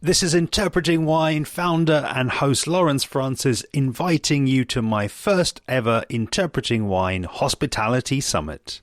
This is Interpreting Wine founder and host Lawrence Francis inviting you to my first ever Interpreting Wine Hospitality Summit.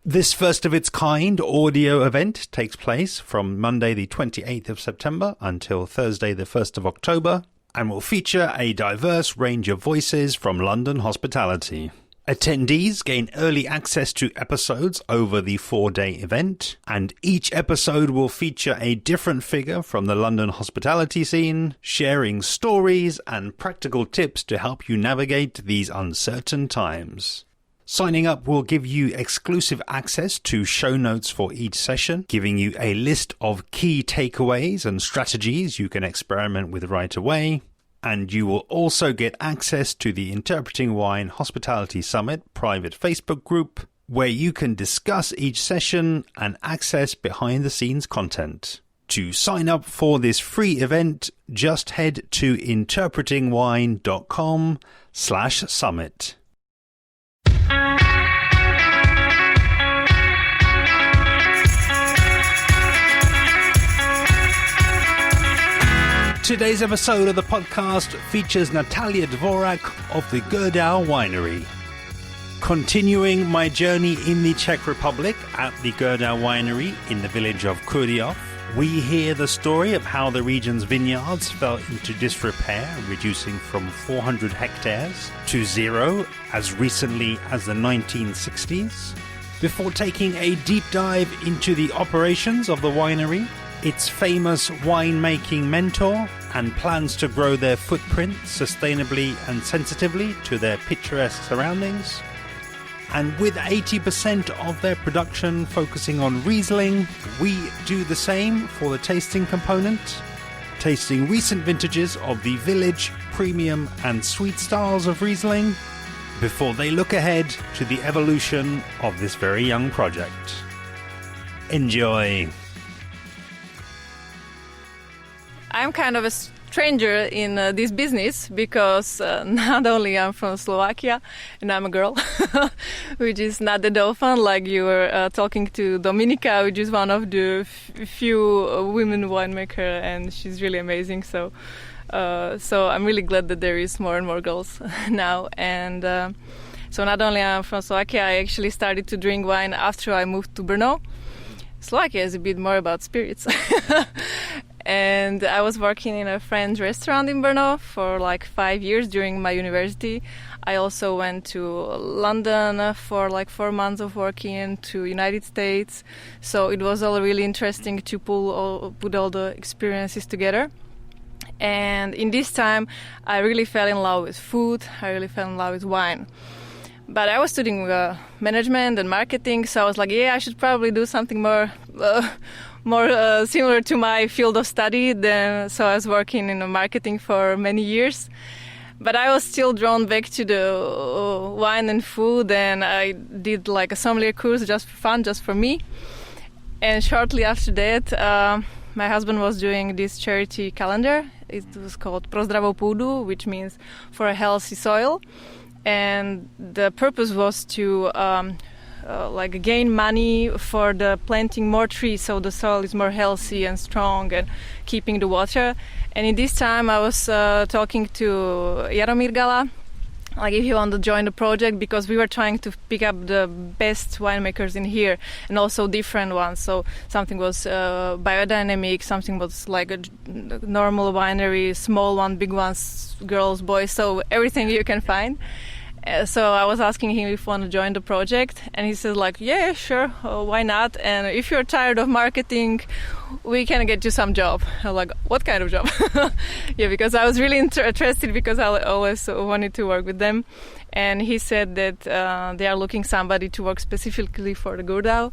This first of its kind audio event takes place from Monday the 28th of September until Thursday the 1st of October and will feature a diverse range of voices from London hospitality. Attendees gain early access to episodes over the 4-day event, and each episode will feature a different figure from the London hospitality scene, sharing stories and practical tips to help you navigate these uncertain times. Signing up will give you exclusive access to show notes for each session, giving you a list of key takeaways and strategies you can experiment with right away. And you will also get access to the Interpreting Wine Hospitality Summit private Facebook group, where you can discuss each session and access behind-the-scenes content. To sign up for this free event, just head to interpretingwine.com/summit. Today's episode of the podcast features Natalia Dvorak of the Gurdau Winery. Continuing my journey in the Czech Republic at the Gurdau Winery in the village of Kurdějov, we hear the story of how the region's vineyards fell into disrepair, reducing from 400 hectares to 0 as recently as the 1960s. Before taking a deep dive into the operations of the winery, its famous winemaking mentor, and plans to grow their footprint sustainably and sensitively to their picturesque surroundings. And with 80% of their production focusing on Riesling, we do the same for the tasting component, tasting recent vintages of the village, premium and sweet styles of Riesling, before they look ahead to the evolution of this very young project. Enjoy! I'm kind of a stranger in this business because not only I'm from Slovakia and I'm a girl, which is not that often, like you were talking to Dominika, which is one of the few women winemaker, and she's really amazing. So I'm really glad that there is more and more girls now. And so not only I'm from Slovakia, I actually started to drink wine after I moved to Brno. Slovakia is a bit more about spirits. And I was working in a French restaurant in Brno for like 5 years during my university. I also went to London for like 4 months of working, to United States. So it was all really interesting to put all the experiences together. And in this time, I really fell in love with food. I really fell in love with wine. But I was studying management and marketing, so I was like, I should probably do something more similar to my field of study. So I was working in marketing for many years. But I was still drawn back to the wine and food, and I did like a sommelier course just for fun, just for me. And shortly after that, my husband was doing this charity calendar. It was called Pro zdravou půdu, which means for a healthy soil. And the purpose was to gain money for the planting more trees, so the soil is more healthy and strong, and keeping the water. And in this time I was talking to Jaromír Gala, like if he wanted to join the project, because we were trying to pick up the best winemakers in here and also different ones. So something was biodynamic, something was like a normal winery, small one, big ones, girls, boys, so everything you can find. So I was asking him if he wanted to join the project, and he said like, yeah, sure, why not? And if you're tired of marketing, we can get you some job. I'm like, what kind of job? Yeah, because I was really interested, because I always wanted to work with them. And he said that they are looking somebody to work specifically for the Gurdau,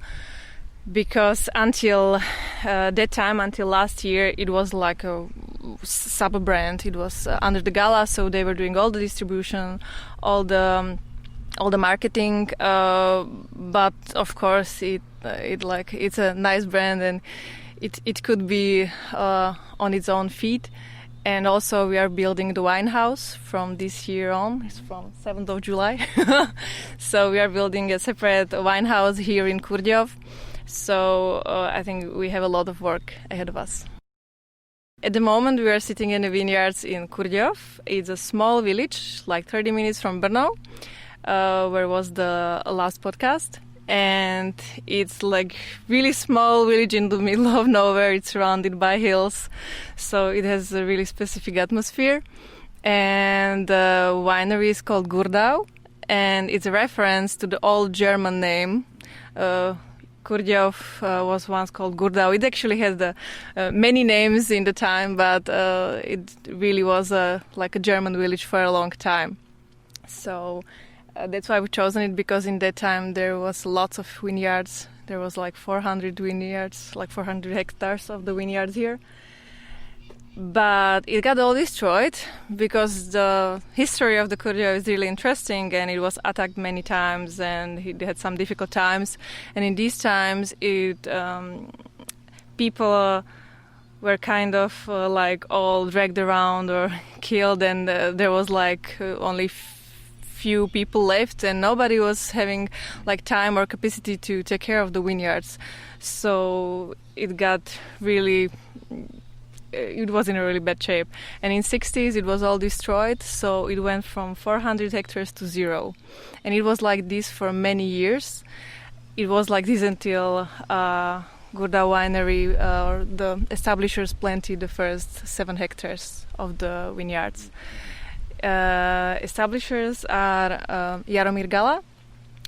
because until that time, until last year, it was like a sub-brand. It was under the Gala, so they were doing all the distribution, all the marketing. But of course, it's a nice brand, and it could be on its own feet. And also, we are building the wine house from this year on. It's from 7th of July. So we are building a separate wine house here in Kurdějov. So I think we have a lot of work ahead of us. At the moment, we are sitting in the vineyards in Kurdějov. It's a small village, like 30 minutes from Brno, where was the last podcast. And it's like really small village in the middle of nowhere. It's surrounded by hills, so it has a really specific atmosphere. And the winery is called Gurdau, and it's a reference to the old German name. Kurdějov was once called Gurdau. It actually has many names in the time, but it really was like a German village for a long time. So that's why we've chosen it, because in that time there was lots of vineyards. There was like 400 vineyards, like 400 hectares of the vineyards here. But it got all destroyed because the history of the Kurdějov is really interesting, and it was attacked many times, and it had some difficult times. And in these times, people were kind of like all dragged around or killed, and there was like only few people left, and nobody was having like time or capacity to take care of the vineyards. So it got really... It was in a really bad shape. And in 60s it was all destroyed, so it went from 400 hectares to 0. And it was like this for many years. It was like this until Gurdau Winery, the establishers planted the first 7 hectares of the vineyards. Establishers are Jaromír Gala,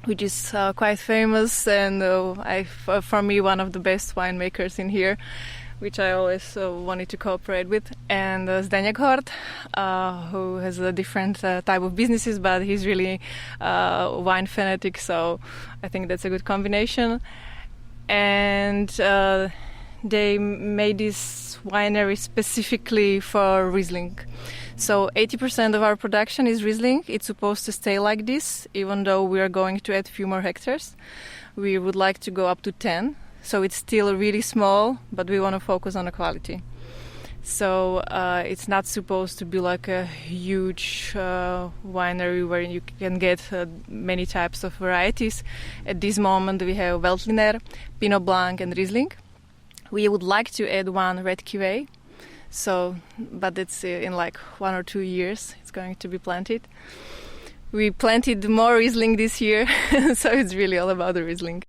which is quite famous, and for me one of the best winemakers in here, which I always wanted to cooperate with, and Zdeněk Hort, who has a different type of businesses, but he's really wine fanatic, so I think that's a good combination. And they made this winery specifically for Riesling. So 80% of our production is Riesling. It's supposed to stay like this, even though we are going to add a few more hectares. We would like to go up to 10. So it's still really small, but we want to focus on the quality. So it's not supposed to be like a huge winery where you can get many types of varieties. At this moment we have Veltliner, Pinot Blanc and Riesling. We would like to add one red cuvée, but it's in like 1 or 2 years it's going to be planted. We planted more Riesling this year, so it's really all about the Riesling.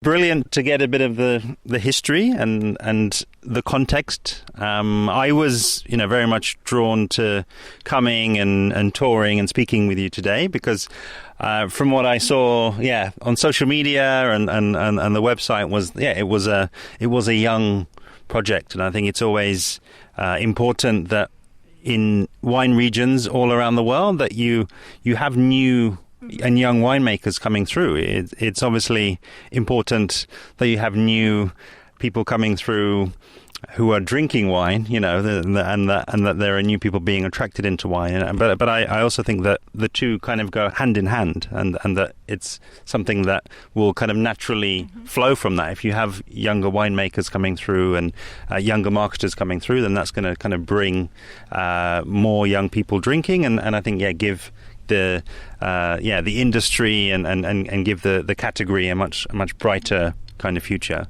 Brilliant to get a bit of the history and the context. I was, very much drawn to coming and touring and speaking with you today because from what I saw, on social media and the website it was a young project, and I think it's always important that in wine regions all around the world that you have new and young winemakers coming through. It's obviously important that you have new people coming through who are drinking wine, and that there are new people being attracted into wine. But I also think that the two kind of go hand in hand, and that it's something that will kind of naturally flow from that. If you have younger winemakers coming through and younger marketers coming through, then that's going to kind of bring more young people drinking, and I think give the industry and give the category a much brighter kind of future.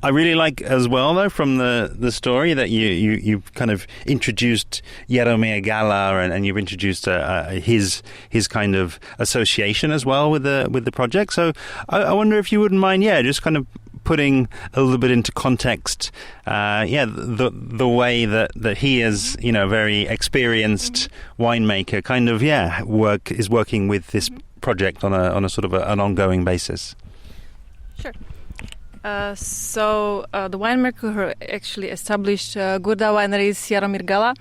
I really like as well, though, from the story that you kind of introduced Jaromír Gala and you've introduced his kind of association as well with the project. So I wonder if you wouldn't mind, just kind of putting a little bit into context, the way that he is, very experienced winemaker, kind of, is working with this project on a sort of an ongoing basis. Sure. So the winemaker who actually established Gurdau Winery is Jaromír Gala.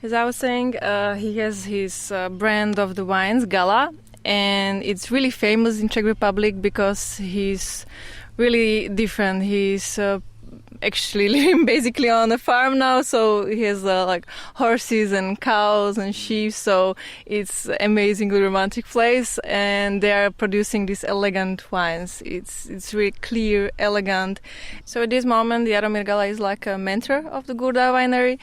As I was saying, he has his brand of the wines, Gala, and it's really famous in Czech Republic because he's really different. He's actually living basically on a farm now, so he has like horses and cows and sheep, so it's amazingly romantic place, and they are producing these elegant wines. It's really clear, elegant. So at this moment Jaromír Gala is like a mentor of the Gurdau Winery.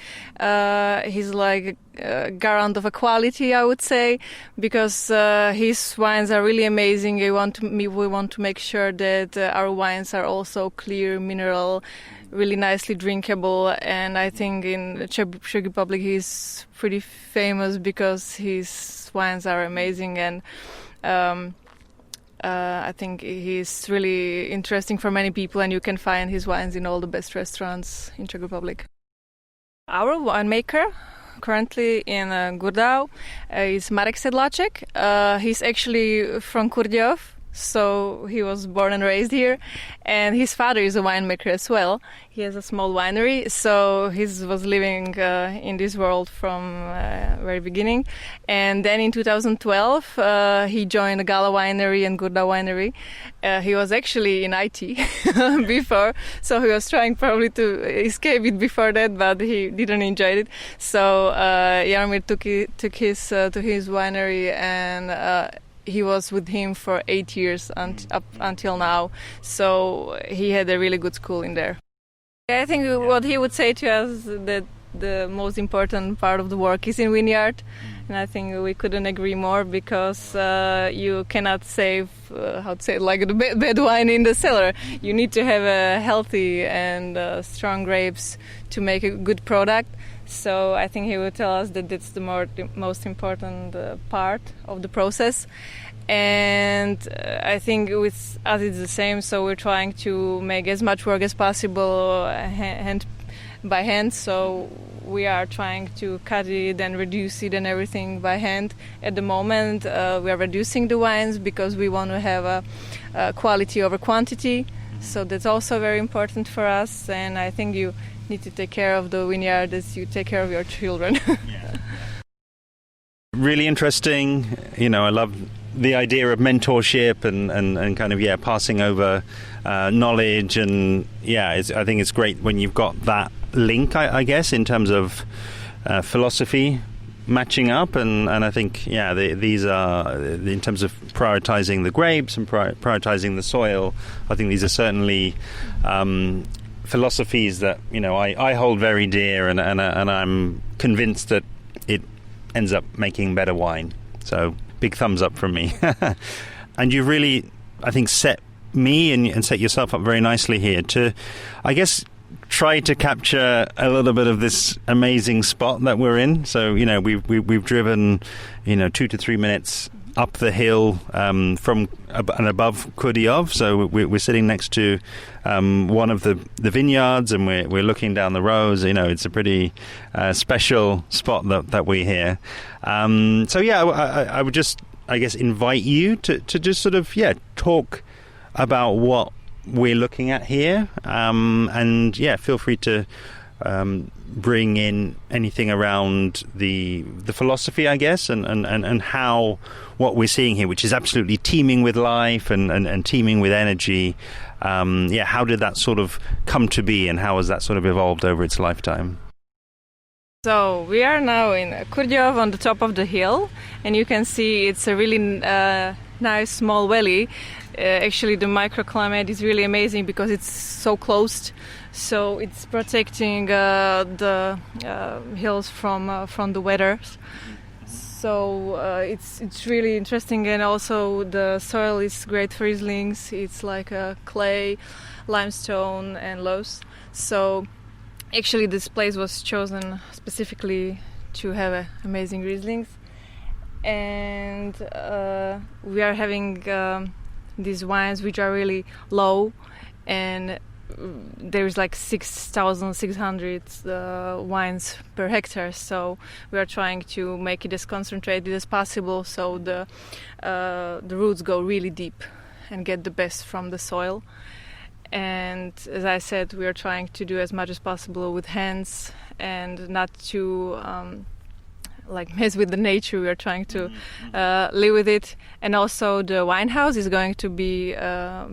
He's like garant of a quality, I would say, because his wines are really amazing. We want to make sure that our wines are also clear, mineral, really nicely drinkable. And I think in Czech Republic he's pretty famous because his wines are amazing, and I think he's really interesting for many people, and you can find his wines in all the best restaurants in Czech Republic. Our winemaker currently in Gurdau is Marek Sedláček. He's actually from Kurdějov, so he was born and raised here, and his father is a winemaker as well. He has a small winery, so he was living in this world from very beginning. And then in 2012 he joined the Gala Winery and Gurdau Winery. He was actually in IT before, so he was trying probably to escape it before that, but he didn't enjoy it. So Jaromír took his to his winery, and he was with him for 8 years up until now. So he had a really good school in there. I think what he would say to us that the most important part of the work is in Vineyard, and I think we couldn't agree more, because you cannot save like the bad wine in the cellar. You need to have a healthy and strong grapes to make a good product. So I think he would tell us that that's the most important part of the process. And I think with us it's the same, so we're trying to make as much work as possible hand by hand. So we are trying to cut it and reduce it and everything by hand. At the moment we are reducing the wines because we want to have a quality over quantity. So that's also very important for us, and I think you need to take care of the vineyard as you take care of your children. Really interesting. I love the idea of mentorship and kind of passing over knowledge, and I think it's great when you've got that link, I guess, in terms of philosophy matching up, and I think these are, in terms of prioritizing the grapes and prioritizing the soil, I think these are certainly philosophies that I hold very dear, and I'm convinced that it ends up making better wine. So big thumbs up from me. And you really, I think, set me and set yourself up very nicely here to, I guess, try to capture a little bit of this amazing spot that we're in. So we've driven 2 to 3 minutes up the hill from and above Kurdějov. So we're sitting next to one of the vineyards, and we're looking down the rows. It's a pretty special spot that we're here. I would just, I guess, invite you to just sort of talk about what we're looking at here, and feel free to bring in anything around the philosophy, I guess, and how what we're seeing here, which is absolutely teeming with life and teeming with energy, how did that sort of come to be, and how has that sort of evolved over its lifetime? So we are now in Kurdějov on the top of the hill, and you can see it's a really nice small valley. Actually, the microclimate is really amazing because it's so closed, so it's protecting the hills from the weather. So it's really interesting, and also the soil is great for Rieslings. It's like a clay, limestone, and loess. So actually, this place was chosen specifically to have amazing Rieslings, and we are having these wines which are really low, and there's like 6,600 wines per hectare. So we are trying to make it as concentrated as possible, so the roots go really deep and get the best from the soil. And as I said, we are trying to do as much as possible with hands and not to mess with the nature. We are trying to live with it. And also the wine house is going to be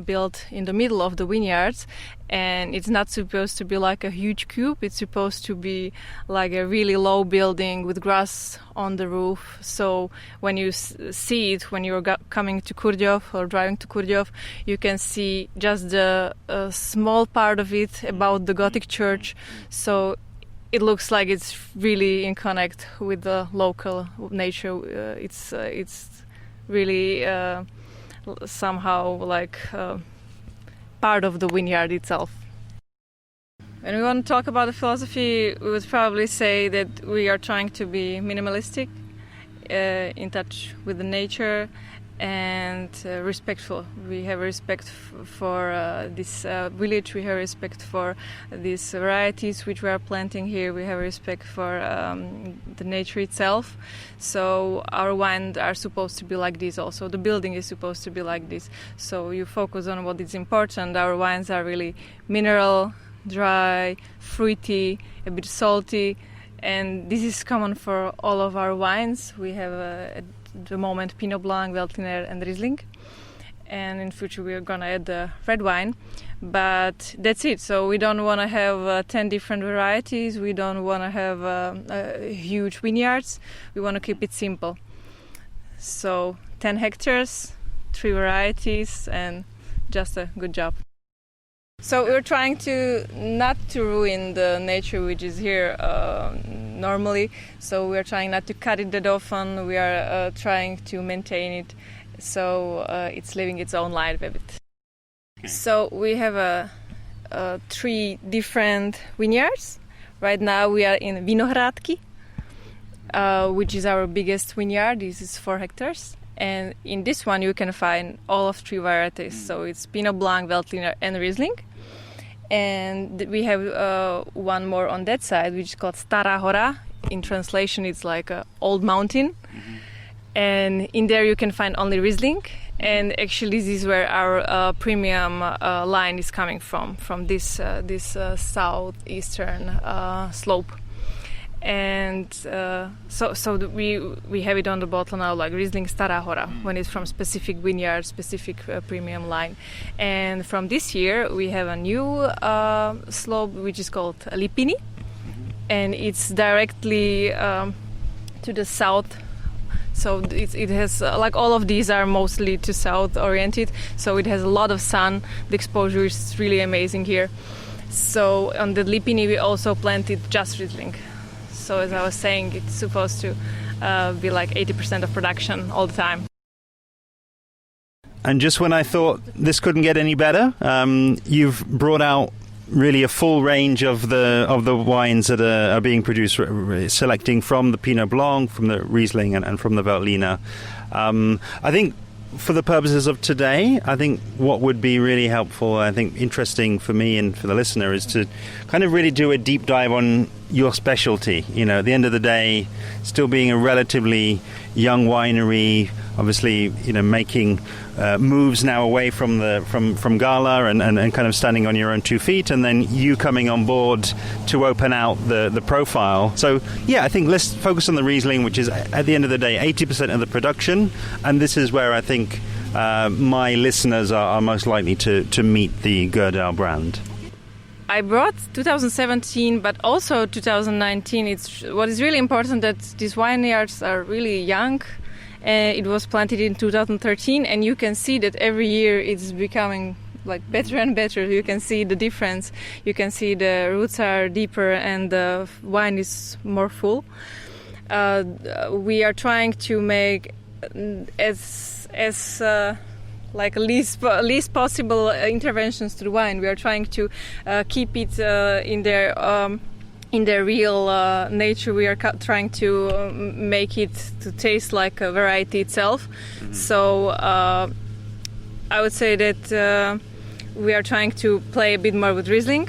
built in the middle of the vineyards, and it's not supposed to be like a huge cube. It's supposed to be like a really low building with grass on the roof. So when you see it, when you're coming to Kurdějov or driving to Kurdějov, you can see just the small part of it about the Gothic church. So it looks like it's really in connect with the local nature. It's really somehow like part of the vineyard itself. When we want to talk about the philosophy, we would probably say that we are trying to be minimalistic, in touch with the nature, and respectful. We have respect for this village, we have respect for these varieties which we are planting here, we have respect for the nature itself. So our wines are supposed to be like this also. The building is supposed to be like this. So you focus on what is important. Our wines are really mineral, dry, fruity, a bit salty, and this is common for all of our wines. We have at the moment Pinot Blanc, Veltliner and Riesling, and in future we are gonna add the red wine, but that's it. So we don't want to have 10 different varieties, we don't want to have huge vineyards, we want to keep it simple. So 10 hectares, 3 varieties, and just a good job. So we're trying to not to ruin the nature which is here normally. So we're trying not to cut it that often. We are trying to maintain it so it's living its own life a bit. Okay. So we have 3 different vineyards. Right now we are in Vinohradky, which is our biggest vineyard. This is 4 hectares. And in this one you can find all of 3 varieties. So it's Pinot Blanc, Veltliner and Riesling. And we have one more on that side, which is called Stará Hora. In translation, it's like an old mountain. Mm-hmm. And in there you can find only Riesling. And actually this is where our premium line is coming from this southeastern slope. And so we have it on the bottle now, like Riesling Stará Hora, when it's from specific vineyard, specific premium line. And from this year we have a new slope which is called Lipiny, and it's directly to the south. So it has like all of these are mostly to south oriented. So it has a lot of sun. The exposure is really amazing here. So on the Lipiny we also planted just Riesling. So as I was saying, it's supposed to be like 80% of production all the time. And just when I thought this couldn't get any better, you've brought out really a full range of the wines that are being produced, selecting from the Pinot Blanc, from the Riesling and from the Veltliner. I think for the purposes of today, I think what would be really helpful, I think interesting for me and for the listener, is to kind of really do a deep dive on your specialty. You know, at the end of the day, still being a relatively young winery, obviously, you know, making moves now away from Gala and kind of standing on your own 2 feet, and then you coming on board to open out the profile. So yeah, I think let's focus on the Riesling, which is at the end of the day 80% of the production, and this is where I think my listeners are most likely to meet the Gurdau brand. I brought 2017, but also 2019. What is really important that these vineyards are really young. It was planted in 2013, and you can see that every year it's becoming like better and better. You can see the difference. You can see the roots are deeper and the wine is more full. We are trying to make as like least possible interventions to the wine. We are trying to keep it in their real nature. We are trying to make it to taste like a variety itself. Mm-hmm. So I would say that we are trying to play a bit more with Riesling.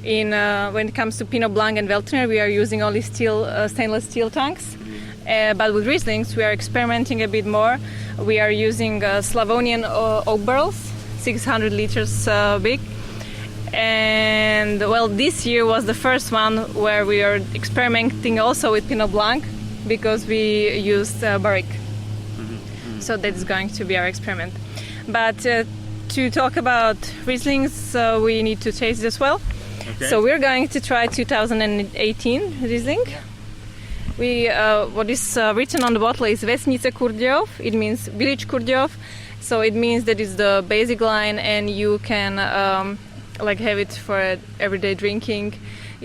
When it comes to Pinot Blanc and Veltliner, we are using only stainless steel tanks. But with Rieslings, we are experimenting a bit more. We are using Slavonian oak barrels, 600 liters big. And well, this year was the first one where we are experimenting also with Pinot Blanc, because we used barrique. Mm-hmm. So that is going to be our experiment. But to talk about Rieslings, we need to taste it as well. Okay. So we're going to try 2018 Riesling. Yeah. What is written on the bottle is Vesnice Kurdějov. It means village Kurdějov. So it means that it's the basic line, and you can like have it for everyday drinking.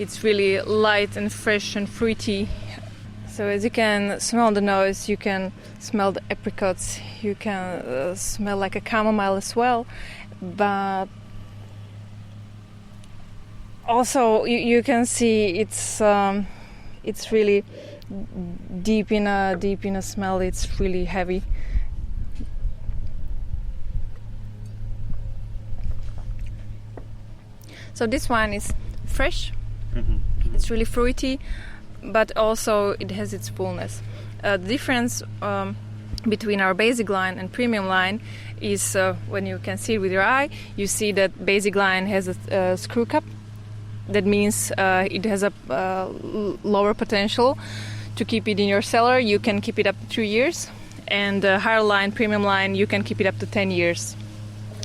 It's really light and fresh and fruity. So as you can smell the nose, you can smell the apricots, you can smell like a chamomile as well, but also you can see it's really deep in a smell. It's really heavy. So this wine is fresh. It's really fruity, but also it has its fullness. The difference between our basic line and premium line is when you can see it with your eye, you see that basic line has a screw cap. That means it has a lower potential to keep it in your cellar. You can keep it up to 3 years, and higher line, premium line, you can keep it up to 10 years.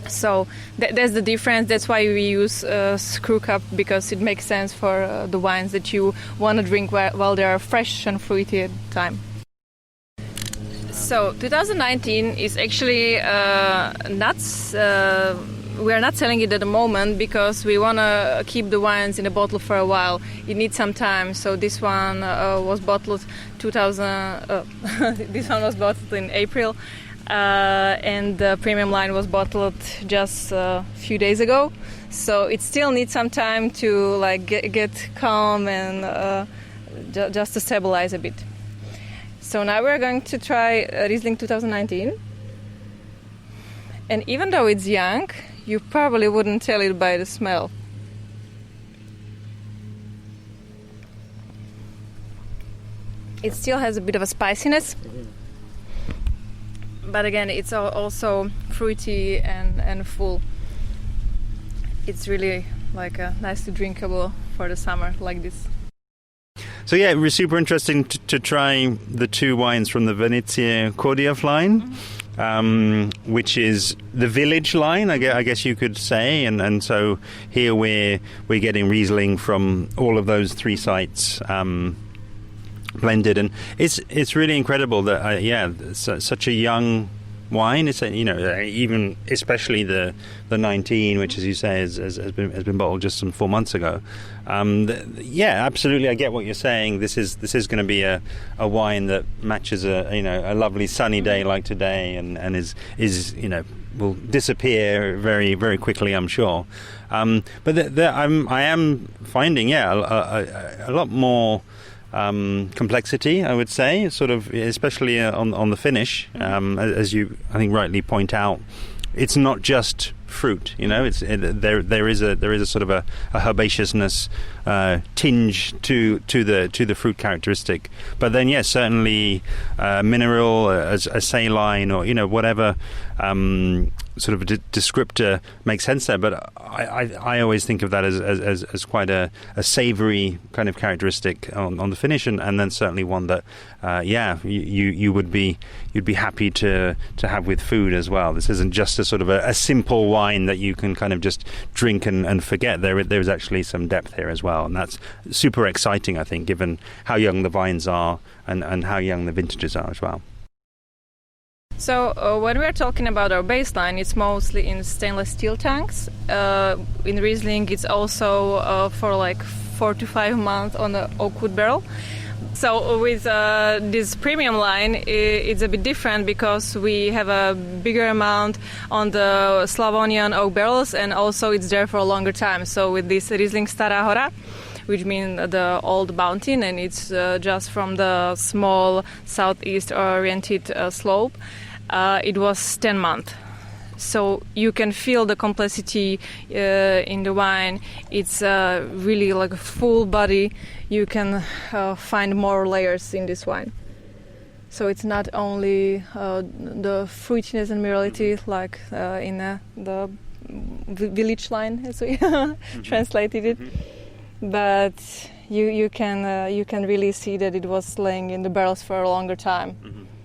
So that's the difference. That's why we use screw cap, because it makes sense for the wines that you want to drink while they are fresh and fruity at the time. So 2019 is actually nuts. We are not selling it at the moment because we want to keep the wines in a bottle for a while. It needs some time. So this one was bottled this one was bottled in April, and the premium line was bottled just a few days ago. So it still needs some time to get calm and just to stabilize a bit. So now we're going to try Riesling 2019. And even though it's young, you probably wouldn't tell it by the smell. It still has a bit of a spiciness, but again, it's also fruity and full. It's really nicely drinkable for the summer like this. So yeah, it was super interesting to try the two wines from the Vesnice Kurdějov line. Which is the village line, I guess you could say, and so here we're getting Riesling from all of those three sites blended, and it's really incredible that such a young wine. It's even especially the 19, which, as you say, has been bottled just some 4 months ago. Absolutely, I get what you're saying. This is going to be a wine that matches a lovely sunny day like today, and is will disappear very, very quickly, I'm sure. But I am finding a lot more complexity, I would say, sort of, especially on the finish, as you, I think, rightly point out. It's not just fruit, there is a sort of a herbaceousness tinge to the fruit characteristic, but then yes, certainly mineral, a saline, or whatever sort of descriptor makes sense there. But I always think of that as quite a savoury kind of characteristic on the finish, and then certainly one that you'd be happy to have with food as well. This isn't just a sort of a simple wine that you can kind of just drink and forget. There's actually some depth here as well, and that's super exciting, I think, given how young the vines are and how young the vintages are as well. So when we're talking about our baseline, it's mostly in stainless steel tanks. In Riesling, it's also for 4 to 5 months on the oak wood barrel. So with this premium line, it's a bit different because we have a bigger amount on the Slavonian oak barrels, and also it's there for a longer time. So with this Riesling Stará Hora, which means the old mountain, and it's just from the small southeast-oriented slope, it was 10 months. So you can feel the complexity in the wine. It's really like a full body. You can find more layers in this wine. So it's not only the fruitiness and minerality like in the village line, as we translated it, but you can really see that it was laying in the barrels for a longer time.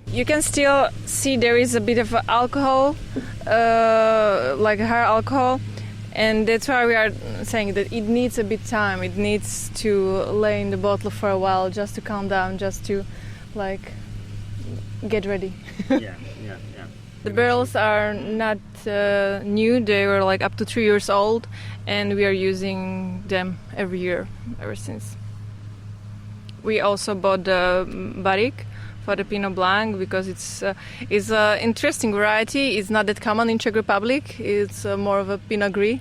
You can still see there is a bit of alcohol, like higher alcohol, and that's why we are saying that it needs a bit time. It needs to lay in the bottle for a while, just to calm down, just to get ready. Yeah. The barrels are not new. They were like up to 3 years old, and we are using them every year ever since. We also bought the barrique for the Pinot Blanc because it's an interesting variety. It's not that common in Czech Republic. It's more of a Pinot Gris,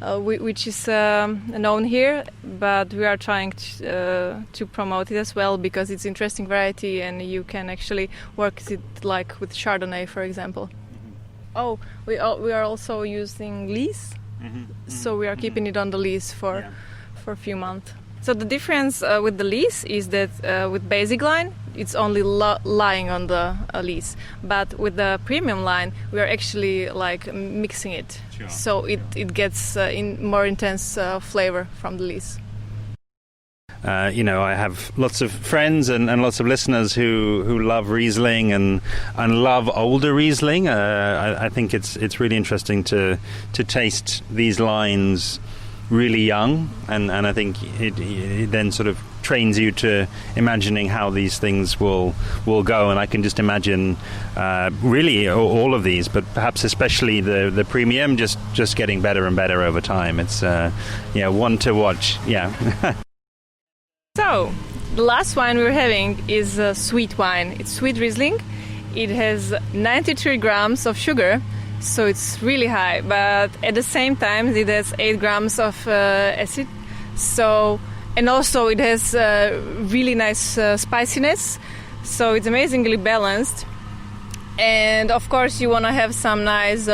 which is known here, but we are trying to promote it as well because it's an interesting variety and you can actually work it like with Chardonnay, for example. Oh, we are also using lees, so we are keeping it on the lees for a few months. So the difference with the lees is that with basic line, it's only lying on the lees. But with the premium line, we are actually like mixing it. Sure. So it gets more intense flavor from the lees. I have lots of friends and lots of listeners who love Riesling and love older Riesling. I think it's really interesting to taste these lines really young, and I think it then sort of trains you to imagining how these things will go, and I can just imagine really all of these, but perhaps especially the premium just getting better and better over time. It's one to watch. So the last wine we're having is a sweet wine. It's sweet Riesling. It has 93 grams of sugar, so it's really high, but at the same time it has 8 grams of acid. And also it has really nice spiciness, so it's amazingly balanced. And of course you want to have some nice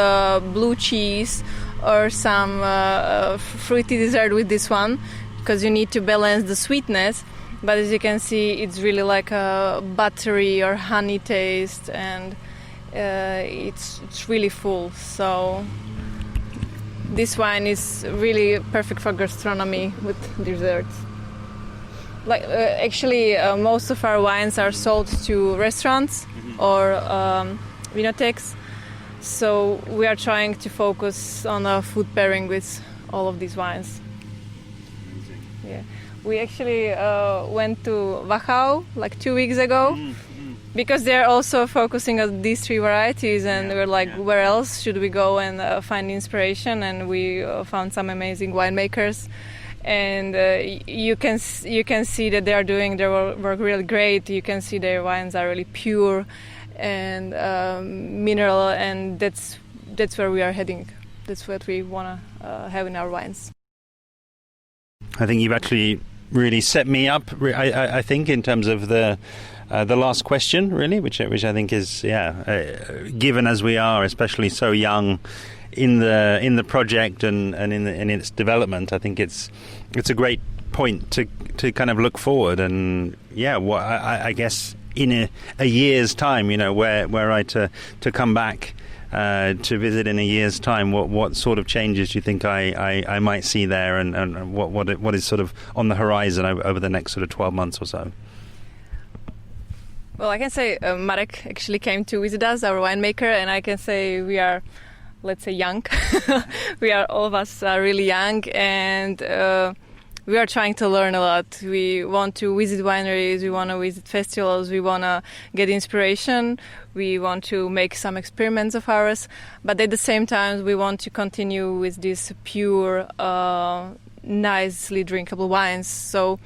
blue cheese or some fruity dessert with this one, because you need to balance the sweetness. But as you can see, it's really like a buttery or honey taste, and it's really full. So this wine is really perfect for gastronomy with desserts. Most of our wines are sold to restaurants or vinotheques. So we are trying to focus on a food pairing with all of these wines. Yeah, we actually went to Wachau like 2 weeks ago because they're also focusing on these 3 varieties, and we're like, where else should we go and find inspiration? And we found some amazing winemakers, and you can see that they are doing their work really great. You can see their wines are really pure and mineral, and that's where we are heading. That's what we want to have in our wines. I think you've actually really set me up. I think in terms of the last question, really, which I think is given as we are, especially so young in the project and in its development. I think it's a great point to kind of look forward, and I guess in a year's time, were I to come back to visit in a year's time, what sort of changes do you think I might see there, and what is sort of on the horizon over the next sort of 12 months or so? Well, I can say Marek actually came to visit us, our winemaker, and I can say we are, let's say, young. All of us are really young, and we are trying to learn a lot. We want to visit wineries, we want to visit festivals, we want to get inspiration, we want to make some experiments of ours, but at the same time we want to continue with these pure, nicely drinkable wines. So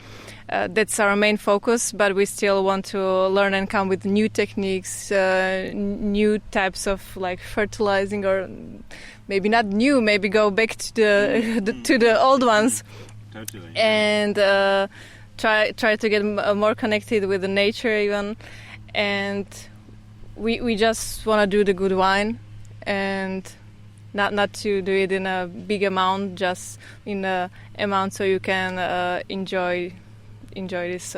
that's our main focus, but we still want to learn and come with new techniques, new types of like fertilizing, or maybe not new, maybe go back to the old ones. Totally. And try to get more connected with the nature even, and we just want to do the good wine, and not to do it in a big amount, just in a amount so you can enjoy these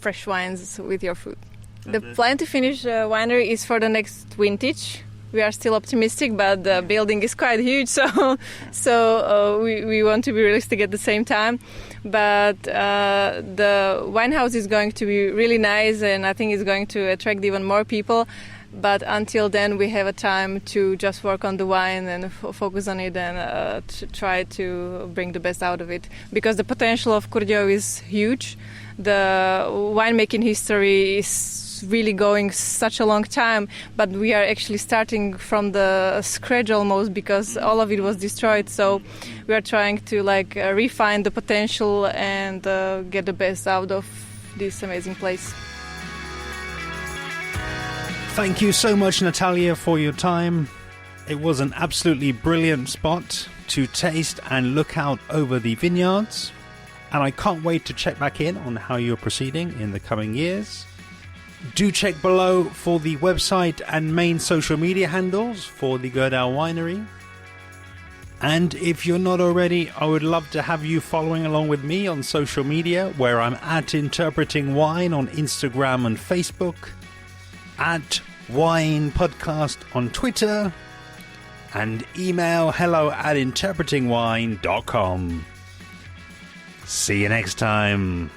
fresh wines with your food. The plan to finish the winery is for the next vintage. We are still optimistic, but the building is quite huge, so we want to be realistic at the same time. But the wine house is going to be really nice, and I think it's going to attract even more people. But until then, we have a time to just work on the wine and focus on it, and try to bring the best out of it. Because the potential of Kurdějov is huge. The winemaking history is was really going such a long time, but we are actually starting from the scratch almost because all of it was destroyed. So we are trying to refine the potential and get the best out of this amazing place. Thank you so much, Natalia, for your time. It was an absolutely brilliant spot to taste and look out over the vineyards. And I can't wait to check back in on how you're proceeding in the coming years. Do check below for the website and main social media handles for the Gurdau Winery. And if you're not already, I would love to have you following along with me on social media, where I'm at Interpreting Wine on Instagram and Facebook, at Wine Podcast on Twitter, and email hello@interpretingwine.com. See you next time.